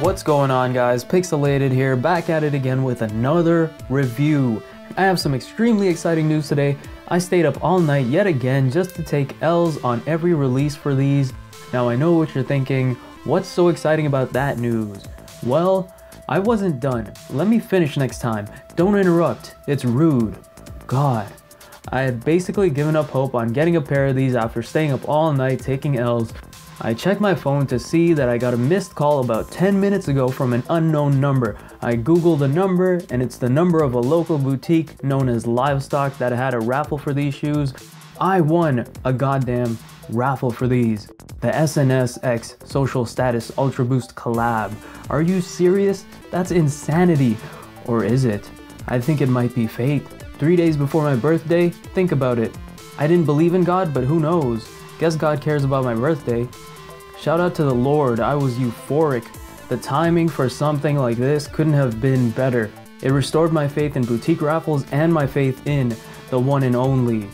What's going on, guys? Pixelated here, back at it again with another review. I have some extremely exciting news today. I stayed up all night yet again just to take L's on every release for these. Now I know what you're thinking, what's so exciting about that news? Well, I wasn't done. Let me finish next time. Don't interrupt, it's rude. God. I had basically given up hope on getting a pair of these after staying up all night taking L's. I checked my phone to see that I got a missed call about 10 minutes ago from an unknown number. I googled the number and it's the number of a local boutique known as Livestock that had a raffle for these shoes. I won a goddamn raffle for these. The SNS X Social Status Ultra Boost collab. Are you serious? That's insanity. Or is it? I think it might be fate. 3 days before my birthday? Think about it. I didn't believe in God, but who knows? Guess God cares about my birthday. Shout out to the Lord, I was euphoric. The timing for something like this couldn't have been better. It restored my faith in boutique raffles and my faith in the one and only.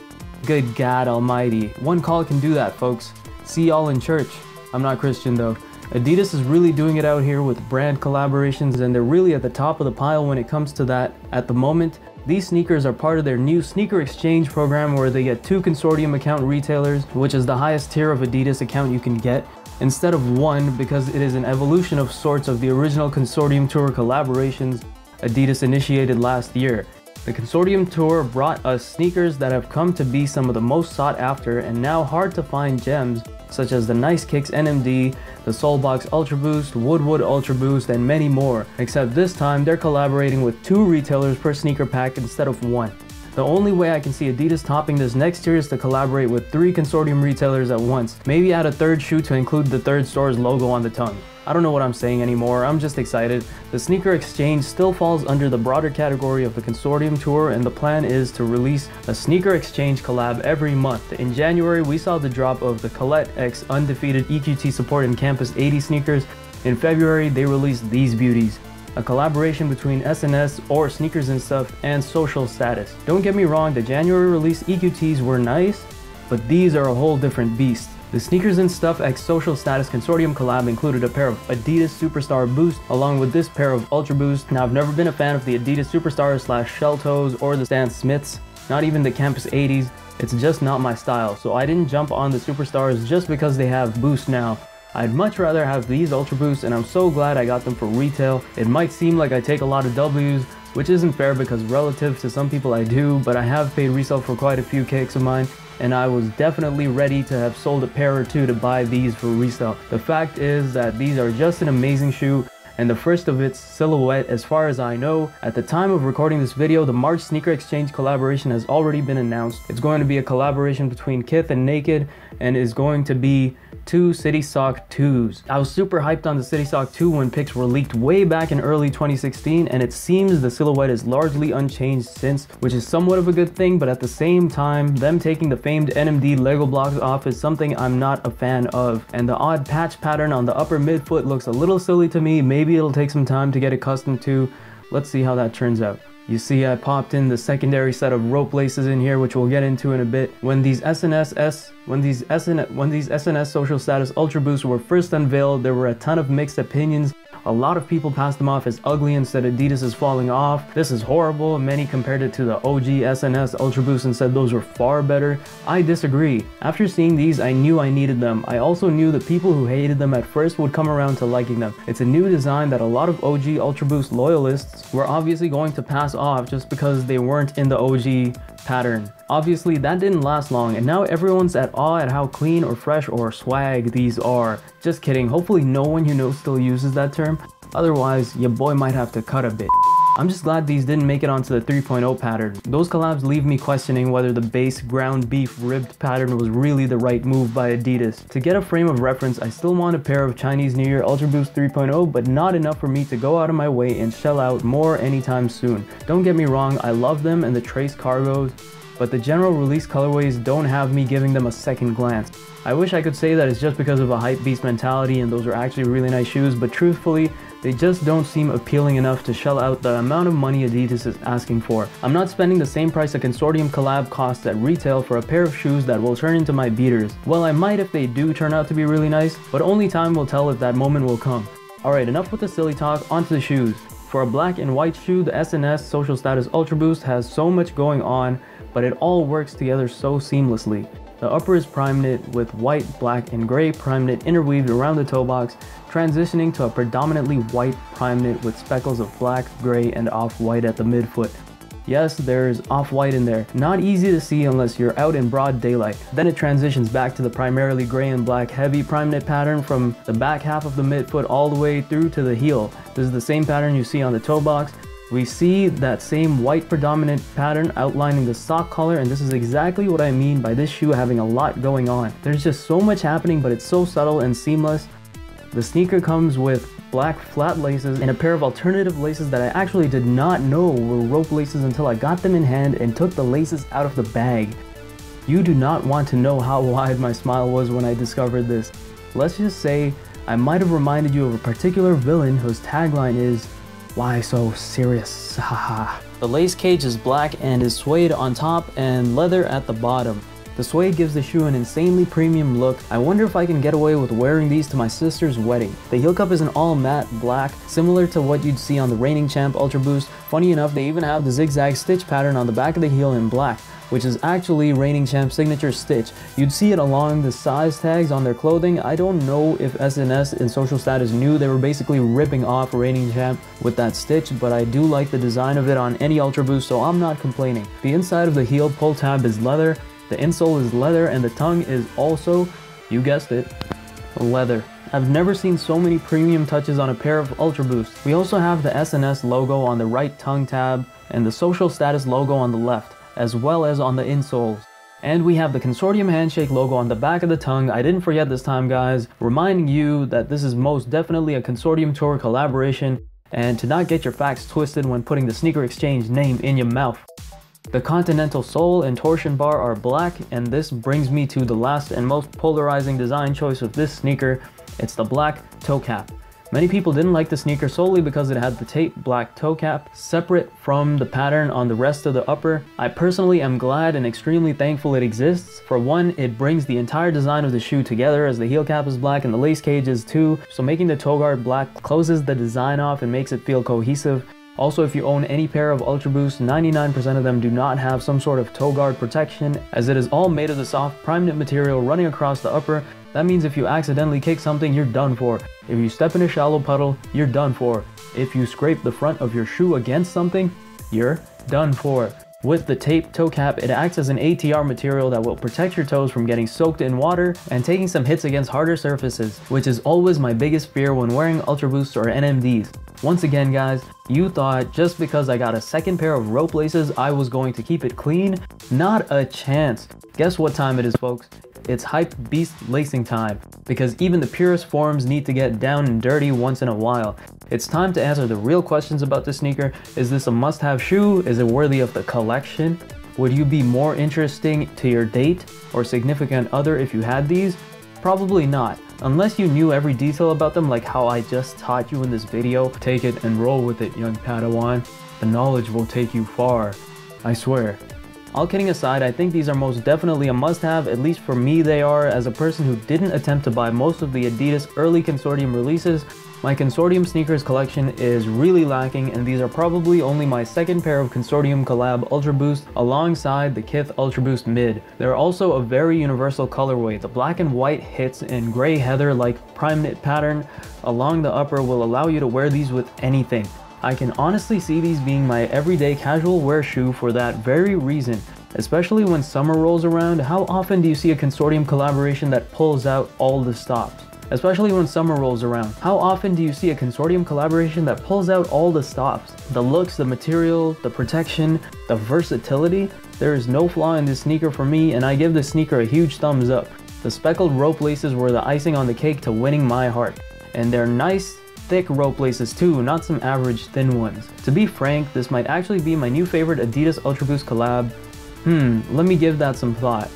Good God Almighty. One call can do that, folks. See y'all in church. I'm not Christian though. Adidas is really doing it out here with brand collaborations, and they're really at the top of the pile when it comes to that at the moment. These sneakers are part of their new sneaker exchange program where they get 2 consortium account retailers, which is the highest tier of Adidas account you can get, instead of 1 because it is an evolution of sorts of the original consortium tour collaborations Adidas initiated last year. The consortium tour brought us sneakers that have come to be some of the most sought after and now hard to find gems, such as the Nice Kicks NMD, the Soulbox Ultra Boost, Woodwood Ultra Boost, and many more, except this time they're collaborating with 2 retailers per sneaker pack instead of 1. The only way I can see Adidas topping this next year is to collaborate with 3 consortium retailers at once, maybe add a 3rd shoe to include the 3rd store's logo on the tongue. I don't know what I'm saying anymore, I'm just excited. The sneaker exchange still falls under the broader category of the consortium tour, and the plan is to release a sneaker exchange collab every month. In January, we saw the drop of the Colette X Undefeated EQT Support and Campus 80 sneakers. In February, they released these beauties. A collaboration between SNS or Sneakers and Stuff and Social Status. Don't get me wrong, the January release EQTs were nice, but these are a whole different beast. The Sneakers and Stuff X Social Status Consortium collab included a pair of Adidas Superstar Boost along with this pair of Ultra Boost. Now, I've never been a fan of the Adidas Superstars / Shell Toes or the Stan Smiths, not even the Campus 80s. It's just not my style, so I didn't jump on the Superstars just because they have Boost now. I'd much rather have these Ultra Boosts, and I'm so glad I got them for retail. It might seem like I take a lot of W's, which isn't fair because relative to some people I do, but I have paid resale for quite a few kicks of mine, and I was definitely ready to have sold a pair or 2 to buy these for resale. The fact is that these are just an amazing shoe, and the first of its silhouette as far as I know. At the time of recording this video, the March Sneaker Exchange collaboration has already been announced. It's going to be a collaboration between Kith and Naked, and is going to be 2 City Sock 2s. I was super hyped on the City Sock 2 when pics were leaked way back in early 2016, and it seems the silhouette is largely unchanged since, which is somewhat of a good thing, but at the same time, them taking the famed NMD Lego blocks off is something I'm not a fan of, and the odd patch pattern on the upper midfoot looks a little silly to me. Maybe it'll take some time to get accustomed to. Let's see how that turns out. You see, I popped in the secondary set of rope laces in here, which we'll get into in a bit. When these SNS Social Status Ultra Boosts were first unveiled, there were a ton of mixed opinions. A lot of people passed them off as ugly and said Adidas is falling off. This is horrible. Many compared it to the OG SNS Ultra Boost and said those were far better. I disagree. After seeing these, I knew I needed them. I also knew the people who hated them at first would come around to liking them. It's a new design that a lot of OG Ultra Boost loyalists were obviously going to pass off just because they weren't in the OG pattern. Obviously, that didn't last long, and now everyone's at awe at how clean or fresh or swag these are. Just kidding, hopefully no one you know still uses that term. Otherwise, your boy might have to cut a bit. I'm just glad these didn't make it onto the 3.0 pattern. Those collabs leave me questioning whether the base ground beef ribbed pattern was really the right move by Adidas. To get a frame of reference, I still want a pair of Chinese New Year Ultra Boost 3.0, but not enough for me to go out of my way and shell out more anytime soon. Don't get me wrong, I love them and the Trace cargos, but the general release colorways don't have me giving them a second glance. I wish I could say that it's just because of a hype beast mentality and those are actually really nice shoes, but truthfully, they just don't seem appealing enough to shell out the amount of money Adidas is asking for. I'm not spending the same price a Consortium collab costs at retail for a pair of shoes that will turn into my beaters. Well, I might if they do turn out to be really nice, but only time will tell if that moment will come. Alright, enough with the silly talk, onto the shoes. For a black and white shoe, the SNS Social Status Ultra Boost has so much going on, but it all works together so seamlessly. The upper is Primeknit with white, black, and gray Primeknit interweaved around the toe box, transitioning to a predominantly white Primeknit with speckles of black, gray, and off-white at the midfoot. Yes, there's off-white in there. Not easy to see unless you're out in broad daylight. Then it transitions back to the primarily gray and black heavy Primeknit pattern from the back half of the midfoot all the way through to the heel. This is the same pattern you see on the toe box. We see that same white predominant pattern outlining the sock collar, and this is exactly what I mean by this shoe having a lot going on. There's just so much happening, but it's so subtle and seamless. The sneaker comes with black flat laces and a pair of alternative laces that I actually did not know were rope laces until I got them in hand and took the laces out of the bag. You do not want to know how wide my smile was when I discovered this. Let's just say I might have reminded you of a particular villain whose tagline is, "Why so serious? Haha." The lace cage is black and is suede on top and leather at the bottom. The suede gives the shoe an insanely premium look. I wonder if I can get away with wearing these to my sister's wedding. The heel cup is an all matte black, similar to what you'd see on the Reigning Champ Ultra Boost. Funny enough, they even have the zigzag stitch pattern on the back of the heel in black, which is actually Reigning Champ's signature stitch. You'd see it along the size tags on their clothing. I don't know if SNS and Social Status knew they were basically ripping off Reigning Champ with that stitch, but I do like the design of it on any Ultra Boost, so I'm not complaining. The inside of the heel pull tab is leather, the insole is leather, and the tongue is also, you guessed it, leather. I've never seen so many premium touches on a pair of Ultra Boosts. We also have the SNS logo on the right tongue tab and the Social Status logo on the left, as well as on the insoles. And we have the Consortium handshake logo on the back of the tongue. I didn't forget this time, guys, reminding you that this is most definitely a Consortium Tour collaboration, and to not get your facts twisted when putting the Sneaker Exchange name in your mouth. The Continental sole and torsion bar are black, and this brings me to the last and most polarizing design choice of this sneaker. It's the black toe cap. Many people didn't like the sneaker solely because it had the tape black toe cap separate from the pattern on the rest of the upper. I personally am glad and extremely thankful it exists. For one, it brings the entire design of the shoe together as the heel cap is black and the lace cage is too, so making the toe guard black closes the design off and makes it feel cohesive. Also, if you own any pair of Ultra Boosts, 99% of them do not have some sort of toe guard protection, as it is all made of the soft Primeknit material running across the upper. That means if you accidentally kick something, you're done for. If you step in a shallow puddle, you're done for. If you scrape the front of your shoe against something, you're done for. With the tape toe cap, it acts as an ATR material that will protect your toes from getting soaked in water and taking some hits against harder surfaces, which is always my biggest fear when wearing Ultra Boosts or NMDs. Once again, guys, you thought just because I got a second pair of rope laces, I was going to keep it clean? Not a chance. Guess what time it is, folks? It's hype beast lacing time, because even the purest forms need to get down and dirty once in a while. It's time to answer the real questions about this sneaker. Is this a must-have shoe? Is it worthy of the collection? Would you be more interesting to your date or significant other if you had these? Probably not, unless you knew every detail about them like how I just taught you in this video. Take it and roll with it, young Padawan. The knowledge will take you far, I swear. All kidding aside, I think these are most definitely a must-have, at least for me they are. As a person who didn't attempt to buy most of the Adidas early Consortium releases, my Consortium sneakers collection is really lacking, and these are probably only my second pair of Consortium collab Ultra Boost alongside the Kith Ultra Boost Mid. They're also a very universal colorway. The black and white hits and gray heather like Primeknit pattern along the upper will allow you to wear these with anything. I can honestly see these being my everyday casual wear shoe for that very reason. Especially when summer rolls around, how often do you see a Consortium collaboration that pulls out all the stops? Especially when summer rolls around, how often do you see a Consortium collaboration that pulls out all the stops? The looks, the material, the protection, the versatility. There is no flaw in this sneaker for me, and I give this sneaker a huge thumbs up. The speckled rope laces were the icing on the cake to winning my heart. And they're nice, thick rope laces too, not some average thin ones. To be frank, this might actually be my new favorite Adidas Ultra Boost collab. Let me give that some thought.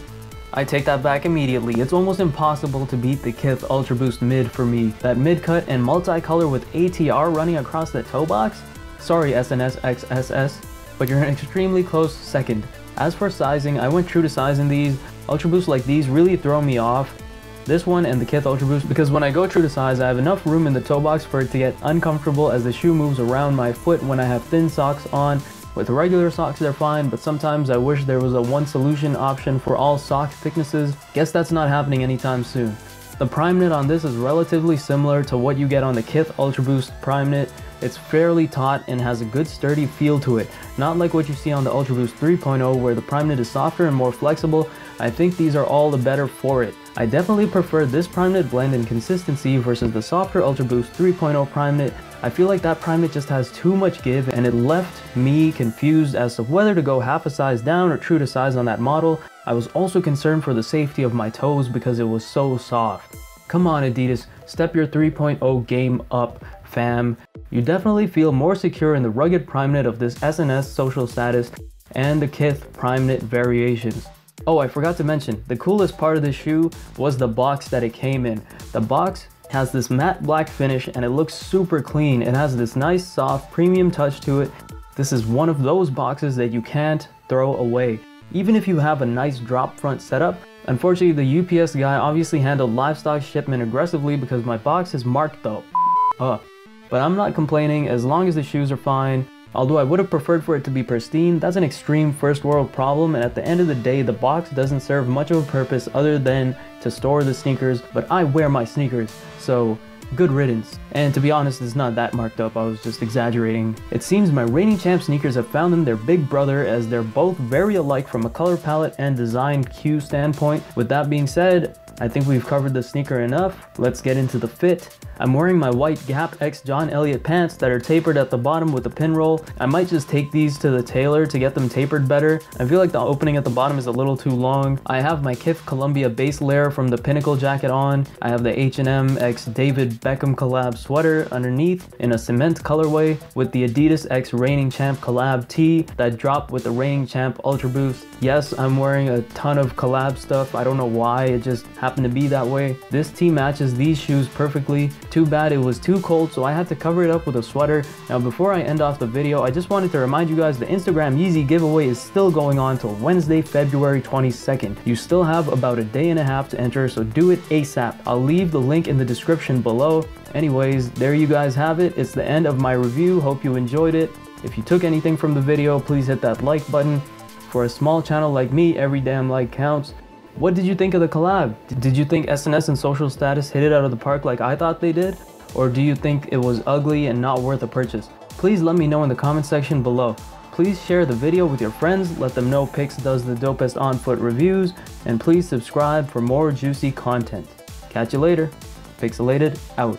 I take that back immediately. It's almost impossible to beat the Kith Ultra Boost mid for me. That mid cut and multicolor with ATR running across the toe box? Sorry SNS XSS, but you're an extremely close second. As for sizing, I went true to size in these. Ultra Boosts like these really throw me off. This one and the Kith Ultra Boost, because when I go true to size, I have enough room in the toe box for it to get uncomfortable as the shoe moves around my foot when I have thin socks on. With regular socks they're fine, but sometimes I wish there was a one solution option for all sock thicknesses. Guess that's not happening anytime soon. The Primeknit on this is relatively similar to what you get on the Kith Ultra Boost Primeknit. It's fairly taut and has a good sturdy feel to it. Not like what you see on the Ultra Boost 3.0 where the Primeknit is softer and more flexible. I think these are all the better for it. I definitely prefer this Primeknit blend in consistency versus the softer Ultra Boost 3.0 Primeknit. I feel like that Primeknit just has too much give and it left me confused as to whether to go half a size down or true to size on that model. I was also concerned for the safety of my toes because it was so soft. Come on Adidas, step your 3.0 game up, fam. You definitely feel more secure in the rugged Primeknit of this SNS Social Status and the Kith Primeknit variations. Oh, I forgot to mention, the coolest part of this shoe was the box that it came in. The box has this matte black finish and it looks super clean. It has this nice soft premium touch to it. This is one of those boxes that you can't throw away. Even if you have a nice drop front setup. Unfortunately, the UPS guy obviously handled livestock shipment aggressively because my box is marked though. But I'm not complaining as long as the shoes are fine. Although I would have preferred for it to be pristine, that's an extreme first world problem, and at the end of the day the box doesn't serve much of a purpose other than to store the sneakers, but I wear my sneakers, so good riddance. And to be honest, it's not that marked up, I was just exaggerating. It seems my reigning champ sneakers have found them their big brother as they're both very alike from a color palette and design cue standpoint. With that being said, I think we've covered the sneaker enough. Let's get into the fit. I'm wearing my white Gap X John Elliott pants that are tapered at the bottom with a pin roll. I might just take these to the tailor to get them tapered better. I feel like the opening at the bottom is a little too long. I have my Kith Columbia base layer from the Pinnacle jacket on. I have the H&M X David Beckham collab sweater underneath in a cement colorway with the Adidas X Reigning Champ collab tee that dropped with the Reigning Champ Ultra Boost. Yes, I'm wearing a ton of collab stuff. I don't know why, it just happened to be that way. This tee matches these shoes perfectly. Too bad it was too cold, so I had to cover it up with a sweater. Now before I end off the video, I just wanted to remind you guys the Instagram Yeezy giveaway is still going on till Wednesday, February 22nd. You still have about a day and a half to enter, so do it ASAP. I'll leave the link in the description below. Anyways, there you guys have it. It's the end of my review. Hope you enjoyed it. If you took anything from the video, please hit that like button. For a small channel like me, every damn like counts. What did you think of the collab? Did you think SNS and Social Status hit it out of the park like I thought they did? Or do you think it was ugly and not worth a purchase? Please let me know in the comment section below. Please share the video with your friends, let them know Pix does the dopest on-foot reviews, and please subscribe for more juicy content. Catch you later. Pixelated out.